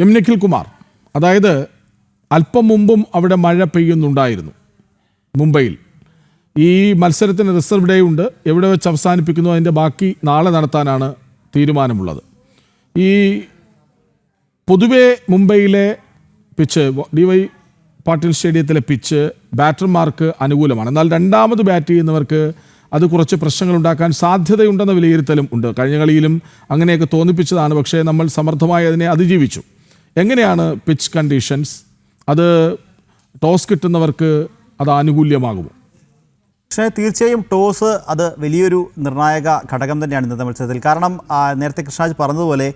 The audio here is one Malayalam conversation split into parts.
എം നിഖിൽ കുമാർ, അതായത് അല്പം മുമ്പും അവിടെ മഴ പെയ്യുന്നുണ്ടായിരുന്നു മുംബൈയിൽ. ഈ മത്സരത്തിന് റിസർവ് ഡേ ഉണ്ട്. എവിടെ വെച്ച് അവസാനിപ്പിക്കുന്നു അതിൻ്റെ ബാക്കി നാളെ നടത്താനാണ് തീരുമാനമുള്ളത്. ഈ പൊതുവെ മുംബൈയിലെ പിച്ച്, DY പാട്ടീൽ സ്റ്റേഡിയത്തിലെ പിച്ച് ബാറ്റർമാർക്ക് അനുകൂലമാണ്. എന്നാൽ രണ്ടാമത് ബാറ്റ് ചെയ്യുന്നവർക്ക് അത് കുറച്ച് പ്രശ്നങ്ങൾ ഉണ്ടാക്കാൻ സാധ്യതയുണ്ടെന്ന വിലയിരുത്തലും ഉണ്ട്. കഴിഞ്ഞ കളിയിലും അങ്ങനെയൊക്കെ തോന്നിപ്പിച്ചതാണ്. പക്ഷേ നമ്മൾ സമർത്ഥമായി അതിനെ അതിജീവിച്ചു. എങ്ങനെയാണ് പിച്ച് കണ്ടീഷൻസ്? അത് ടോസ് കിട്ടുന്നവർക്ക് അത് ആനുകൂല്യമാകുമോ? പക്ഷേ തീർച്ചയായും ടോസ് അത് വലിയൊരു നിർണായക ഘടകം തന്നെയാണ് ഇന്നത്തെ മത്സരത്തിൽ. കാരണം നേരത്തെ കൃഷ്ണരാജ് പറഞ്ഞതുപോലെ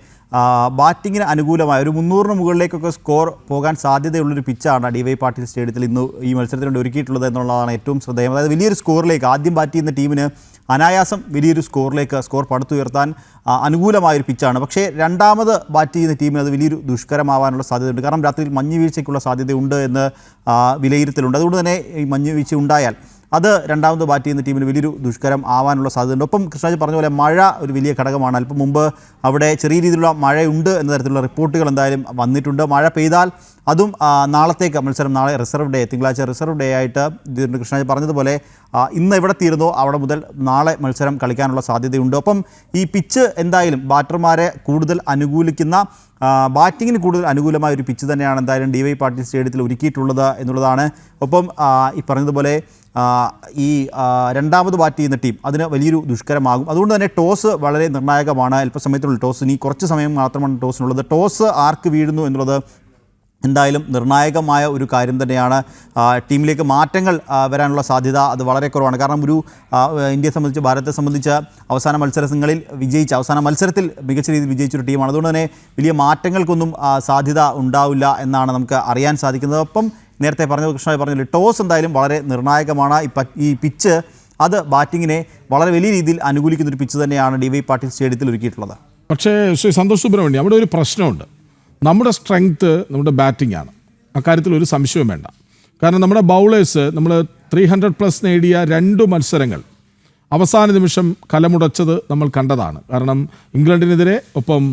ബാറ്റിങ്ങിന് അനുകൂലമായ ഒരു 300-ന് മുകളിലേക്കൊക്കെ സ്കോർ പോകാൻ സാധ്യതയുള്ളൊരു പിച്ചാണ് DY പാട്ടീൽ സ്റ്റേഡിയത്തിൽ ഇന്ന് ഈ മത്സരത്തിന് വേണ്ടി ഒരുക്കിയിട്ടുള്ളത് എന്നുള്ളതാണ് ഏറ്റവും ശ്രദ്ധേയം. അതായത് വലിയൊരു സ്കോറിലേക്ക് ആദ്യം ബാറ്റ് ചെയ്യുന്ന ടീമിന് അനായാസം വലിയൊരു സ്കോർ പടുത്തുയർത്താൻ അനുകൂലമായൊരു പിച്ചാണ്. പക്ഷേ രണ്ടാമത് ബാറ്റ് ചെയ്യുന്ന ടീമിന് അത് വലിയൊരു ദുഷ്കരമാവാനുള്ള സാധ്യതയുണ്ട്. കാരണം രാത്രിയിൽ മഞ്ഞ് വീഴ്ചയ്ക്കുള്ള സാധ്യതയുണ്ട് എന്ന് വിലയിരുത്തലുണ്ട്. അതുകൊണ്ട് തന്നെ ഈ മഞ്ഞ് വീഴ്ച ഉണ്ടായാൽ അത് രണ്ടാമത് ബാറ്റ് ചെയ്യുന്ന ടീമിന് വലിയൊരു ദുഷ്കരം ആവാനുള്ള സാധ്യതയുണ്ട്. ഒപ്പം കൃഷ്ണരാജ് പറഞ്ഞ പോലെ മഴ ഒരു വലിയ ഘടകമാണ്. അല്പം മുമ്പ് അവിടെ ചെറിയ രീതിയിലുള്ള മഴയുണ്ട് എന്ന തരത്തിലുള്ള റിപ്പോർട്ടുകൾ എന്തായാലും വന്നിട്ടുണ്ട്. മഴ പെയ്താൽ അതും നാളത്തേക്ക് മത്സരം, നാളെ റിസർവ് ഡേ, തിങ്കളാഴ്ച റിസർവ് ഡേ ആയിട്ട് കൃഷ്ണരാജ് പറഞ്ഞതുപോലെ ഇന്ന് എവിടെ തീരുന്നോ അവിടെ മുതൽ നാളെ മത്സരം കളിക്കാനുള്ള സാധ്യതയുണ്ട്. ഒപ്പം ഈ പിച്ച് എന്തായാലും ബാറ്റർമാരെ കൂടുതൽ അനുകൂലിക്കുന്ന, ബാറ്റിങ്ങിന് കൂടുതൽ അനുകൂലമായ ഒരു പിച്ച് തന്നെയാണ് എന്തായാലും DY പാട്ടീൽ സ്റ്റേഡിയത്തിൽ ഒരുക്കിയിട്ടുള്ളത് എന്നുള്ളതാണ്. ഒപ്പം ഈ പറഞ്ഞതുപോലെ ഈ രണ്ടാമത് ബാറ്റ് ചെയ്യുന്ന ടീം അതിന് വലിയൊരു ദുഷ്കരമാകും. അതുകൊണ്ട് തന്നെ ടോസ് വളരെ നിർണായകമാണ്. അല്പസമയത്തുള്ള ടോസ്, ഇനി കുറച്ച് സമയം മാത്രമാണ് ടോസിനുള്ളത്. ടോസ് ആർക്ക് വീഴുന്നു എന്നുള്ളത് എന്തായാലും നിർണായകമായ ഒരു കാര്യം തന്നെയാണ്. ടീമിലേക്ക് മാറ്റങ്ങൾ വരാനുള്ള സാധ്യത അത് വളരെ കുറവാണ്. കാരണം ഇന്ത്യയെ സംബന്ധിച്ച്, ഭാരതത്തെ സംബന്ധിച്ച് അവസാന മത്സരത്തിൽ മികച്ച രീതിയിൽ വിജയിച്ചൊരു ടീമാണ്. അതുകൊണ്ട് തന്നെ വലിയ മാറ്റങ്ങൾക്കൊന്നും സാധ്യത ഉണ്ടാവില്ല എന്നാണ് നമുക്ക് അറിയാൻ സാധിക്കുന്നത്. ഒപ്പം നേരത്തെ കൃഷ്ണരാജ് പറഞ്ഞില്ല, ടോസ് എന്തായാലും വളരെ നിർണായകമാണ്. ഈ പിച്ച് അത് ബാറ്റിങ്ങിനെ വളരെ വലിയ രീതിയിൽ അനുകൂലിക്കുന്നൊരു പിച്ച് തന്നെയാണ് DY പാട്ടീൽ സ്റ്റേഡിയത്തിൽ ഒരുക്കിയിട്ടുള്ളത്. പക്ഷേ ശ്രീ സന്തോഷ് സുബ്രഹ്മണ്യം, അവിടെ ഒരു പ്രശ്നമുണ്ട്. നമ്മുടെ സ്ട്രെങ്ത്ത് നമ്മുടെ ബാറ്റിംഗ് ആണ്. അക്കാര്യത്തിൽ ഒരു സംശയവും വേണ്ട. കാരണം നമ്മുടെ ബൗളേഴ്സ്, നമ്മൾ 300+ നേടിയ 2 മത്സരങ്ങൾ അവസാന നിമിഷം കലമുടച്ചത് നമ്മൾ കണ്ടതാണ്. കാരണം ഇംഗ്ലണ്ടിനെതിരെ, ഒപ്പം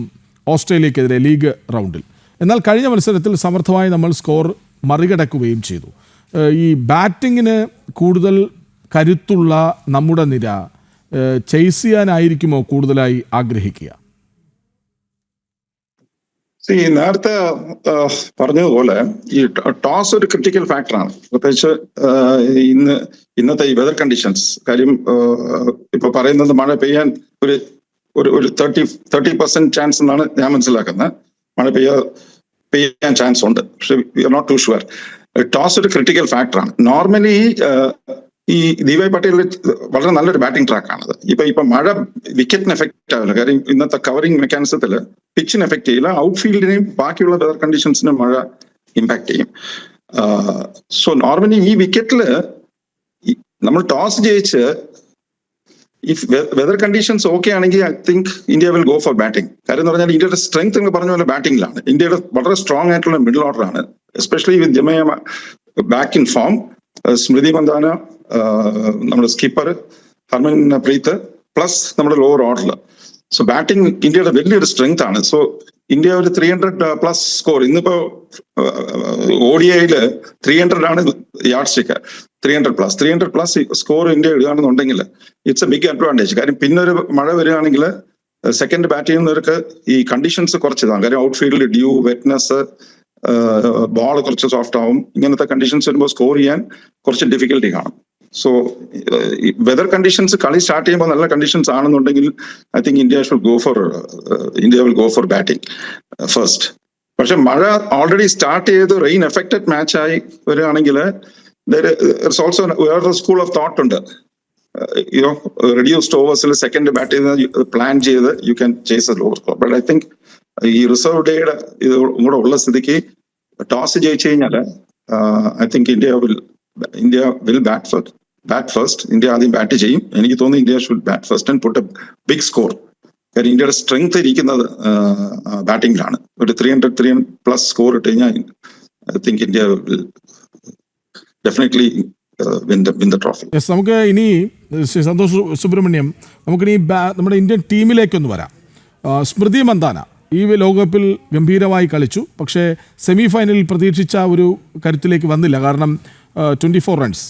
ഓസ്ട്രേലിയക്കെതിരെ ലീഗ് റൗണ്ടിൽ. എന്നാൽ കഴിഞ്ഞ മത്സരത്തിൽ സമർത്ഥമായി നമ്മൾ സ്കോർ മറികടക്കുകയും ചെയ്തു. ഈ ബാറ്റിങ്ങിന് കൂടുതൽ കരുത്തുള്ള നമ്മുടെ നിര ചേസ് ചെയ്യാനായിരിക്കുമോ കൂടുതലായി ആഗ്രഹിക്കുക? നേരത്തെ പറഞ്ഞതുപോലെ ഈ ടോസ് ഒരു ക്രിട്ടിക്കൽ ഫാക്ടറാണ്. പ്രത്യേകിച്ച് ഇന്നത്തെ ഈ വെതർ കണ്ടീഷൻസ്. കാര്യം ഇപ്പൊ പറയുന്നത് മഴ പെയ്യാൻ ഒരു 30% ചാൻസ് എന്നാണ് ഞാൻ മനസ്സിലാക്കുന്നത്. മഴ പെയ്യാൻ ചാൻസ് ഉണ്ട്. പക്ഷെ we are not too sure. Toss ഒരു ക്രിട്ടിക്കൽ ഫാക്ടറാണ്. നോർമലി ഈ DY പാട്ടീൽ വളരെ നല്ലൊരു ബാറ്റിംഗ് ട്രാക്കാണത്. ഇപ്പൊ മഴ വിക്കറ്റിന് എഫക്റ്റ് ആവില്ല. കാര്യം ഇന്നത്തെ കവറിംഗ് മെക്കാനിസത്തിൽ പിച്ചിന് എഫക്ട് ചെയ്യില്ല. ഔട്ട്ഫീൽഡിനെയും ബാക്കിയുള്ള വെതർ കണ്ടീഷൻസിനും മഴ ഇമ്പാക്ട് ചെയ്യും. സോ നോർമലി ഈ വിക്കറ്റില് നമ്മൾ ടോസ് ജയിച്ച് ഇഫ് വെതർ കണ്ടീഷൻസ് ഓക്കെ ആണെങ്കിൽ I think India will go for batting. കാര്യം എന്ന് പറഞ്ഞാൽ ഇന്ത്യയുടെ സ്ട്രെങ്ത് എന്ന് പറഞ്ഞ പോലെ ബാറ്റിംഗിലാണ്. ഇന്ത്യയുടെ വളരെ സ്ട്രോങ് ആയിട്ടുള്ള മിഡിൽ ഓർഡർ ആണ്. Especially with Jemimah back in form, Smriti Mandhana, നമ്മുടെ സ്കിപ്പർ ഹർമൻപ്രീത്, പ്ലസ് നമ്മുടെ ലോവർ ഓർഡർ. സോ ബാറ്റിംഗ് ഇന്ത്യയുടെ വലിയൊരു സ്ട്രെങ്ത് ആണ്. സോ ഇന്ത്യ ഒരു 300+ സ്കോർ, ഇന്നിപ്പോ ODIയിൽ 300 ആണ് യാർഡ് സ്റ്റിക്ക്. 300+ സ്കോർ ഇന്ത്യ ഇടുകയാണെന്നുണ്ടെങ്കിൽ ഇറ്റ്സ് എ ബിഗ് അഡ്വാൻറ്റേജ്. കാര്യം പിന്നെ ഒരു മഴ വരികയാണെങ്കിൽ സെക്കൻഡ് ബാറ്റ് ചെയ്യുന്നവർക്ക് ഈ കണ്ടീഷൻസ് കുറച്ച് ഇതാണ്. കാര്യം ഔട്ട്ഫീൽഡിൽ ഡ്യൂ, വെറ്റ്നസ്, ബോൾ കുറച്ച് സോഫ്റ്റ് ആവും. ഇങ്ങനത്തെ കണ്ടീഷൻസ് വരുമ്പോൾ സ്കോർ ചെയ്യാൻ കുറച്ച് ഡിഫിക്കൽട്ടി കാണും. സോ വെതർ കണ്ടീഷൻസ് കളി സ്റ്റാർട്ട് ചെയ്യുമ്പോൾ നല്ല കണ്ടീഷൻസ് ആണെന്നുണ്ടെങ്കിൽ I think India will go for batting first. പക്ഷെ മഴ ഓൾറെഡി സ്റ്റാർട്ട് ചെയ്ത് റെയിൻ എഫക്റ്റഡ് മാച്ചായി വരികയാണെങ്കിൽ ഓൾസോ വേറൊരു സ്കൂൾ ഓഫ് തോട്ട് ഉണ്ട്. റെഡ്യൂസ്ഡ് ഓവേഴ്സിൽ സെക്കൻഡ് ബാറ്റ് ചെയ്ത് പ്ലാൻ ചെയ്ത് you can chase A lower score. But I think ഈ റിസർവ് ഡേയുടെ ഇത് കൂടെ ഉള്ള സ്ഥിതിക്ക് ടോസ് ജയിച്ചു കഴിഞ്ഞാൽ I think India will bat first. India ആദ്യം ബാറ്റ് ചെയ്യും. എനിക്ക് തോന്നുന്നു India should bat first and put a big score. കാര്യം ഇന്ത്യയുടെ സ്ട്രെങ്ത് ഇരിക്കുന്നത് ബാറ്റിംഗിലാണ്. ഒരു 300+ സ്കോർ ഇട്ട് കഴിഞ്ഞാൽ I think India will definitely win the trophy. Yes, നമുക്ക് ഇനി സന്തോഷ് സുബ്രഹ്മണ്യം, നമുക്കിനി നമ്മുടെ ഇന്ത്യൻ ടീമിലേക്കൊന്ന് വരാം. സ്മൃതി മന്ദാന ഈ ലോകകപ്പിൽ ഗംഭീരമായി കളിച്ചു. പക്ഷേ സെമി ഫൈനലിൽ പ്രതീക്ഷിച്ച ഒരു കരുത്തിലേക്ക് വന്നില്ല. കാരണം 24 റൺസ്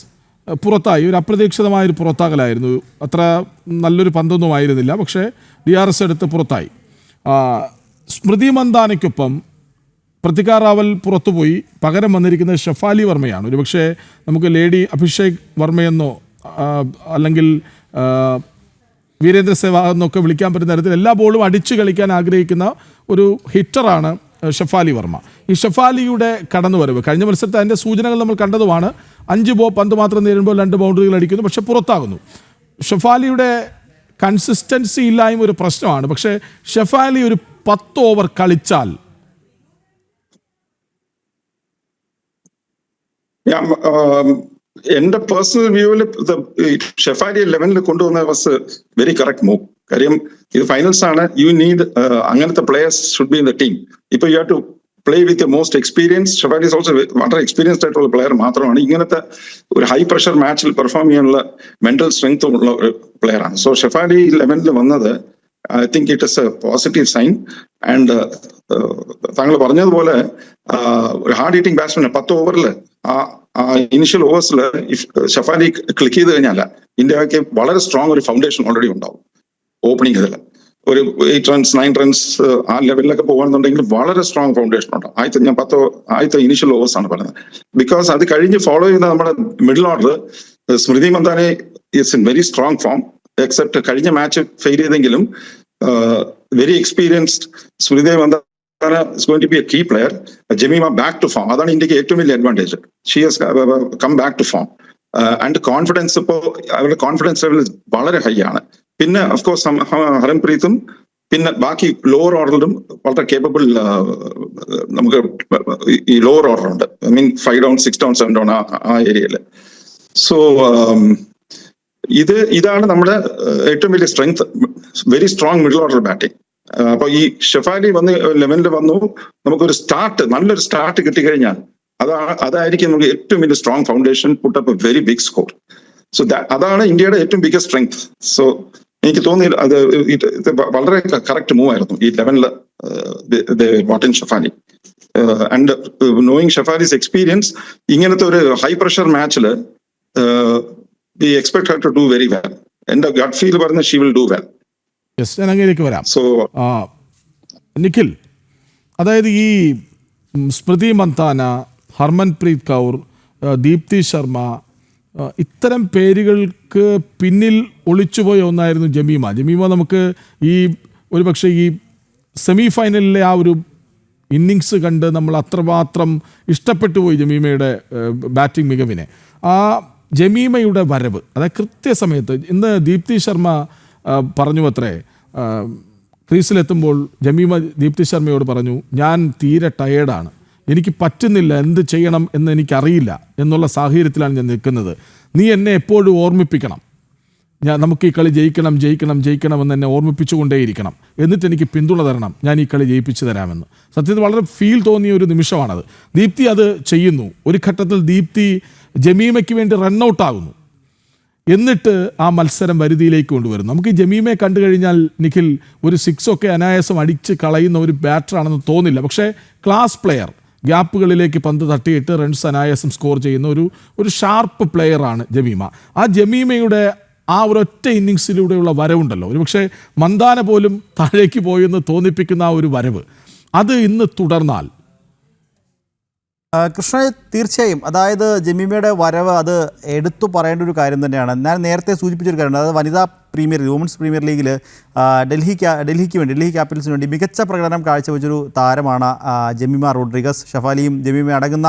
പുറത്തായി. ഒരു അപ്രതീക്ഷിതമായൊരു പുറത്താകലായിരുന്നു. അത്ര നല്ലൊരു പന്തൊന്നും ആയിരുന്നില്ല. പക്ഷേ DRS എടുത്ത് പുറത്തായി. സ്മൃതി മന്ദാനയ്ക്കൊപ്പം പ്രതികാ റാവൽ പുറത്തുപോയി. പകരം വന്നിരിക്കുന്നത് ഷഫാലി വർമ്മയാണ്. ഒരുപക്ഷെ നമുക്ക് ലേഡി അഭിഷേക് വർമ്മയെന്നോ അല്ലെങ്കിൽ വീരേന്ദ്ര സെവാഗ് എന്നൊക്കെ വിളിക്കാൻ പറ്റുന്ന തരത്തിൽ എല്ലാ ബോളും അടിച്ചു കളിക്കാൻ ആഗ്രഹിക്കുന്ന ഒരു ഹിറ്ററാണ് ഷഫാലി വർമ്മ. ഈ ഷഫാലിയുടെ കടന്നുവരവ് കഴിഞ്ഞ മത്സരത്തെ അതിൻ്റെ സൂചനകൾ നമ്മൾ കണ്ടതുമാണ്. 5 പന്ത് മാത്രം നേരിടുമ്പോൾ 2 ബൗണ്ടറികൾ അടിക്കുന്നു, പക്ഷെ പുറത്താകുന്നു. ഷഫാലിയുടെ കൺസിസ്റ്റൻസി ഇല്ലായ്മ ഒരു പ്രശ്നമാണ്. പക്ഷേ ഷഫാലി ഒരു 10 ഓവർ കളിച്ചാൽ എന്റെ പേഴ്സണൽ വ്യൂവിൽ ഷെഫാലി 11-ൽ കൊണ്ടുവന്ന വാസ് വെരി കറക്റ്റ് മൂവ്. കാര്യം ഇത് ഫൈനൽസ് ആണ്. യു നീഡ് അങ്ങനത്തെ players should be in the team. ഇപ്പൊ you have to play with most experience. Shafali is also വളരെ എക്സ്പീരിയൻസ്ഡ് ആയിട്ടുള്ള പ്ലെയർ മാത്രമാണ്. ഇങ്ങനത്തെ ഒരു ഹൈ പ്രഷർ മാച്ചിൽ പെർഫോം ചെയ്യാനുള്ള മെന്റൽ സ്ട്രെങ്ത് ഉള്ള ഒരു പ്ലെയർ ആണ്. സോ ഷെഫാലി 11-ൽ വന്നത് I think it is a positive sign. And താങ്കൾ പറഞ്ഞതുപോലെ ഒരു ഹാർഡ് ഹീറ്റിംഗ് ബാറ്റ്സ്മാൻ 10 ഓവറിൽ ഇനിഷ്യൽ ഓവേഴ്സിൽ ഷഫാലി ക്ലിക്ക് ചെയ്ത് കഴിഞ്ഞാൽ ഇന്ത്യക്ക് വളരെ സ്ട്രോങ് ഒരു ഫൗണ്ടേഷൻ ഓൾറെഡി ഉണ്ടാവും. ഓപ്പണിംഗ് ഇതിൽ ഒരു 8 റൺസ് 9 റൺസ് ആ ലെവലിലൊക്കെ പോകുകയാണെന്നുണ്ടെങ്കിൽ വളരെ സ്ട്രോങ് ഫൗണ്ടേഷൻ ഉണ്ടാവും. ആദ്യത്തെ ഇനിഷ്യൽ ഓവേഴ്സ് ആണ് പറയുന്നത്. ബിക്കോസ് അത് കഴിഞ്ഞ് ഫോളോ ചെയ്യുന്ന നമ്മുടെ middle order Smriti Mandhana it's in very strong form. Except കഴിഞ്ഞ മാച്ച് ഫെയിൽ ചെയ്തെങ്കിലും very experienced Smriti Mandhana is going to be a key player. Jemima back to form. അതാണ് ഇന്ത്യക്ക് ഏറ്റവും വലിയ advantage. She has come back to form. And confidence ഇപ്പോൾ അവരുടെ കോൺഫിഡൻസ് ലെവൽ വളരെ ഹൈ ആണ്. പിന്നെ ഓഫ് കോഴ്സ് ഹർമൻപ്രീത്തും പിന്നെ ബാക്കി ലോവർ ഓർഡറിലും വളരെ കേപ്പബിൾ നമുക്ക് ഈ ലോവർ ഓർഡർ ഉണ്ട്. I mean 5 down 6 down 7 down ആ ഏരിയയിൽ. സോ ഇതാണ് നമ്മുടെ ഏറ്റവും വലിയ strength. Very strong middle order batting. അപ്പൊ ഈ ഷെഫാലി 11-ൽ വന്നു. നമുക്കൊരു നല്ലൊരു സ്റ്റാർട്ട് കിട്ടിക്കഴിഞ്ഞാൽ അതായിരിക്കും നമുക്ക് ഏറ്റവും വലിയ strong foundation, put up a very big score. So അതാണ് ഇന്ത്യയുടെ ഏറ്റവും ബിഗ്ഗസ്റ്റ് സ്ട്രെങ്ത്. സോ എനിക്ക് തോന്നി അത് വളരെ കറക്റ്റ് മൂവ് ആയിരുന്നു ഈ 11-ൽ വാട്ടിൻ Shefali. And knowing Shefali's experience, ഇങ്ങനത്തെ ഒരു ഹൈ പ്രഷർ മാച്ചിൽ we expect her to do very well. എന്റെ ഗട്ട് ഫീൽ പറഞ്ഞ ഷീ വിൽ ഡു വെൽ. ഞാൻ അങ്ങനെയൊക്കെ വരാം. നിഖിൽ, അതായത് ഈ സ്മൃതി മന്ദാന, ഹർമൻപ്രീത് കൗർ, ദീപ്തി ശർമ്മ, ഇത്തരം പേരുകൾക്ക് പിന്നിൽ ഒളിച്ചുപോയ ഒന്നായിരുന്നു ജമീമ. നമുക്ക് ഈ ഒരുപക്ഷെ ഈ സെമി ഫൈനലിലെ ആ ഒരു ഇന്നിങ്സ് കണ്ട് നമ്മൾ അത്രമാത്രം ഇഷ്ടപ്പെട്ടു പോയി ജമീമയുടെ ബാറ്റിംഗ് മികവിനെ. ആ ജമീമയുടെ വരവ്, അതായത് കൃത്യസമയത്ത് ഇന്ന് ദീപ്തി ശർമ്മ പറഞ്ഞു അത്രേ, ക്രീസിലെത്തുമ്പോൾ ജമീമ ദീപ്തി ശർമ്മയോട് പറഞ്ഞു, ഞാൻ തീരെ ടയേർഡാണ്, എനിക്ക് പറ്റുന്നില്ല, എന്ത് ചെയ്യണം എന്ന് എനിക്കറിയില്ല എന്നുള്ള സാഹചര്യത്തിലാണ് ഞാൻ നിൽക്കുന്നത്. നീ എന്നെ എപ്പോഴും ഓർമ്മിപ്പിക്കണം, നമുക്ക് ഈ കളി ജയിക്കണം എന്ന് എന്നെ ഓർമ്മിപ്പിച്ചുകൊണ്ടേയിരിക്കണം, എന്നിട്ട് എനിക്ക് പിന്തുണ തരണം, ഞാൻ ഈ കളി ജയിപ്പിച്ചു തരാമെന്ന്. സത്യത്തിൽ വളരെ ഫീൽ തോന്നിയ ഒരു നിമിഷമാണത്. ദീപ്തി അത് ചെയ്യുന്നു. ഒരു ഘട്ടത്തിൽ ദീപ്തി ജമീമയ്ക്ക് വേണ്ടി റണ്ണൗട്ടാകുന്നു. എന്നിട്ട് ആ മത്സരം വരുതിയിലേക്ക് കൊണ്ടുവരുന്നു. നമുക്ക് ഈ ജമീമയെ കണ്ടു കഴിഞ്ഞാൽ നിഖിൽ ഒരു 6 ഒക്കെ അനായാസം അടിച്ച് കളയുന്ന ഒരു ബാറ്ററാണെന്ന് തോന്നില്ല. പക്ഷേ ക്ലാസ് പ്ലെയർ, ഗ്യാപ്പുകളിലേക്ക് പന്ത് തട്ടിയിട്ട് റൺസ് അനായാസം സ്കോർ ചെയ്യുന്ന ഒരു ഷാർപ്പ് പ്ലെയറാണ് ജമീമ. ആ ജമീമയുടെ ആ ഒരൊറ്റ ഇന്നിങ്സിലൂടെയുള്ള വരവുണ്ടല്ലോ, ഒരുപക്ഷെ മന്ദാന പോലും താഴേക്ക് പോയെന്ന് തോന്നിപ്പിക്കുന്ന ആ ഒരു വരവ്, അത് ഇന്ന് തുടർന്നാൽ കൃഷ്ണ, തീർച്ചയായും അതായത് ജമീമയുടെ വരവ് അത് എടുത്തു പറയേണ്ട ഒരു കാര്യം തന്നെയാണ്. ഞാൻ നേരത്തെ സൂചിപ്പിച്ചൊരു കാര്യമുണ്ട്. അതായത് വനിതാ പ്രീമിയർ ലീഗ്, വുമൻസ് പ്രീമിയർ ലീഗിൽ ഡൽഹി ക്യാപിറ്റൽസിന് വേണ്ടി മികച്ച പ്രകടനം കാഴ്ചവെച്ചൊരു താരമാണ് ജമീമ റോഡ്രിഗസ്. ഷഫാലിയും ജമീമ അടങ്ങുന്ന,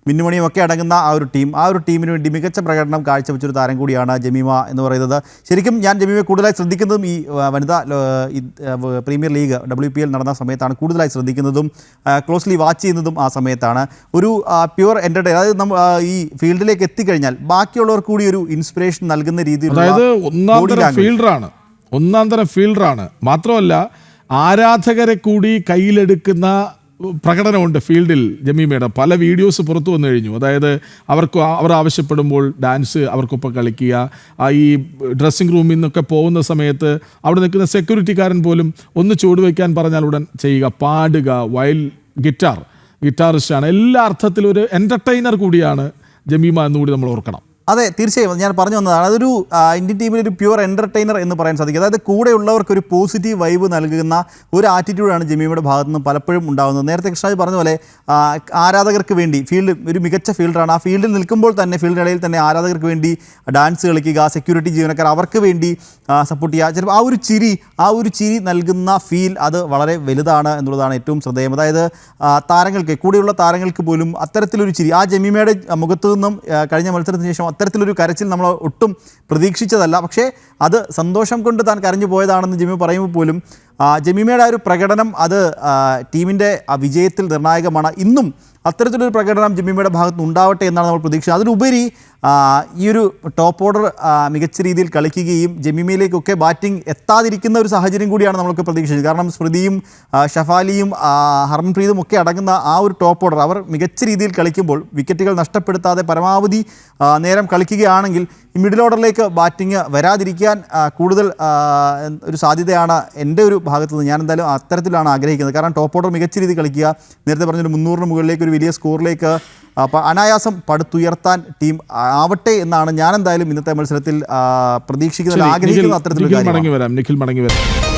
മിന്നുമണിയും ഒക്കെ അടങ്ങുന്ന ആ ഒരു ടീമിന് വേണ്ടി മികച്ച പ്രകടനം കാഴ്ചവെച്ചൊരു താരം കൂടിയാണ് ജമീമ എന്ന് പറയുന്നത്. ശരിക്കും ഞാൻ ജമീമയെ കൂടുതലായി ശ്രദ്ധിക്കുന്നതും ഈ വനിതാ പ്രീമിയർ ലീഗ് WPL നടന്ന സമയത്താണ് കൂടുതലായി ശ്രദ്ധിക്കുന്നതും ക്ലോസ്ലി വാച്ച് ചെയ്യുന്നതും ആ സമയത്താണ്. ഒരു പ്യുവർ എൻ്റർടൈൻ, അതായത് ഈ ഫീൽഡിലേക്ക് എത്തിക്കഴിഞ്ഞാൽ ബാക്കിയുള്ളവർക്ക് കൂടി ഒരു ഇൻസ്പിറേഷൻ നൽകുന്ന രീതിയിൽ ഒന്നാം തരം ഫീൽഡറാണ്. മാത്രമല്ല ആരാധകരെ കൂടി കയ്യിലെടുക്കുന്ന പ്രകടനമുണ്ട് ഫീൽഡിൽ ജമീമയുടെ. പല വീഡിയോസ് പുറത്തു വന്നു കഴിഞ്ഞു. അതായത് അവർ ആവശ്യപ്പെടുമ്പോൾ ഡാൻസ്, അവർക്കൊപ്പം കളിക്കുക, ഈ ഡ്രസ്സിംഗ് റൂമിൽ നിന്നൊക്കെ പോകുന്ന സമയത്ത് അവിടെ നിൽക്കുന്ന സെക്യൂരിറ്റിക്കാരൻ പോലും ഒന്ന് ചുവടുവയ്ക്കാൻ പറഞ്ഞാൽ ഉടൻ ചെയ്യുക, പാടുക, ഗിറ്റാറിസ്റ്റാണ്. എല്ലാ അർത്ഥത്തിലും ഒരു എൻ്റർടൈനർ കൂടിയാണ് ജമീമ എന്നുകൂടി നമ്മൾ ഓർക്കണം. അതെ, തീർച്ചയായും ഞാൻ പറഞ്ഞു വന്നതാണ്. അതൊരു ഇന്ത്യൻ ടീമിൽ ഒരു പ്യുവർ എൻ്റർടൈനർ എന്ന് പറയാൻ സാധിക്കും. അതായത് കൂടെയുള്ളവർക്ക് ഒരു പോസിറ്റീവ് വൈബ് നൽകുന്ന ഒരു ആറ്റിറ്റ്യൂഡാണ് ജമീമയുടെ ഭാഗത്തു നിന്ന് പലപ്പോഴും ഉണ്ടാകുന്നത്. നേരത്തെ കൃഷ്ണാജ് പറഞ്ഞ പോലെ ആരാധകർക്ക് വേണ്ടി ഫീൽഡ് ഒരു മികച്ച ഫീൽഡറാണ്. ആ ഫീൽഡിൽ നിൽക്കുമ്പോൾ തന്നെ ഫീൽഡിനിടയിൽ തന്നെ ആരാധകർക്ക് വേണ്ടി ഡാൻസ് കളിക്കുക, സെക്യൂരിറ്റി ജീവനക്കാർ അവർക്ക് വേണ്ടി സപ്പോർട്ട് ചെയ്യുക. ചിലപ്പോൾ ആ ഒരു ചിരി നൽകുന്ന ഫീൽ അത് വളരെ വലുതാണ് എന്നുള്ളതാണ് ഏറ്റവും ശ്രദ്ധേയം. അതായത് താരങ്ങൾക്ക്, കൂടെയുള്ള താരങ്ങൾക്ക് പോലും അത്തരത്തിലൊരു ചിരി ആ ജമീമയുടെ മുഖത്തു നിന്നും കഴിഞ്ഞ മത്സരത്തിന് ശേഷം അത്തരത്തിലൊരു കരച്ചിൽ നമ്മൾ ഒട്ടും പ്രതീക്ഷിച്ചതല്ല. പക്ഷേ അത് സന്തോഷം കൊണ്ട് താൻ കരഞ്ഞു പോയതാണെന്ന് ജമീമ പറയുമ്പോൾ പോലും ജമീമയുടെ ആ ഒരു പ്രകടനം അത് ടീമിൻ്റെ ആ വിജയത്തിൽ നിർണായകമാണ്. ഇന്നും അത്തരത്തിലൊരു പ്രകടനം ജമീമയുടെ ഭാഗത്ത് ഉണ്ടാവട്ടെ എന്നാണ് നമ്മൾ പ്രതീക്ഷിച്ചത്. അതിലുപരി ഈ ഒരു ടോപ്പ് ഓർഡർ മികച്ച രീതിയിൽ കളിക്കുകയും ജമീമയിലേക്കൊക്കെ ബാറ്റിംഗ് എത്താതിരിക്കുന്ന ഒരു സാഹചര്യം കൂടിയാണ് നമ്മളൊക്കെ പ്രതീക്ഷിച്ചത്. കാരണം സ്മൃതിയും ഷഫാലിയും ഹർമൻപ്രീതും ഒക്കെ അടങ്ങുന്ന ആ ഒരു ടോപ്പ് ഓർഡർ അവർ മികച്ച രീതിയിൽ കളിക്കുമ്പോൾ വിക്കറ്റുകൾ നഷ്ടപ്പെടുത്താതെ പരമാവധി നേരം കളിക്കുകയാണെങ്കിൽ ഈ മിഡിൽ ഓർഡറിലേക്ക് ബാറ്റിംഗ് വരാതിരിക്കാൻ കൂടുതൽ ഒരു സാധ്യതയാണ് എൻ്റെ ഒരു ഭാഗത്തു നിന്ന്. ഞാൻ എന്തായാലും അത്തരത്തിലാണ് ആഗ്രഹിക്കുന്നത്. കാരണം ടോപ്പ് ഓർഡർ മികച്ച രീതിയിൽ കളിക്കുക, നേരത്തെ പറഞ്ഞൊരു 300 മുകളിലേക്ക് ഒരു വലിയ സ്കോറിലേക്ക് അനായാസം പടുത്തുയർത്താൻ ടീം ആവട്ടെ എന്നാണ് ഞാൻ എന്തായാലും ഇന്നത്തെ മത്സരത്തിൽ പ്രതീക്ഷിക്കുന്നത്, ആഗ്രഹിക്കുന്നത്. അത്തരത്തിലുള്ള നിഖിൽ മടങ്ങി വരാം.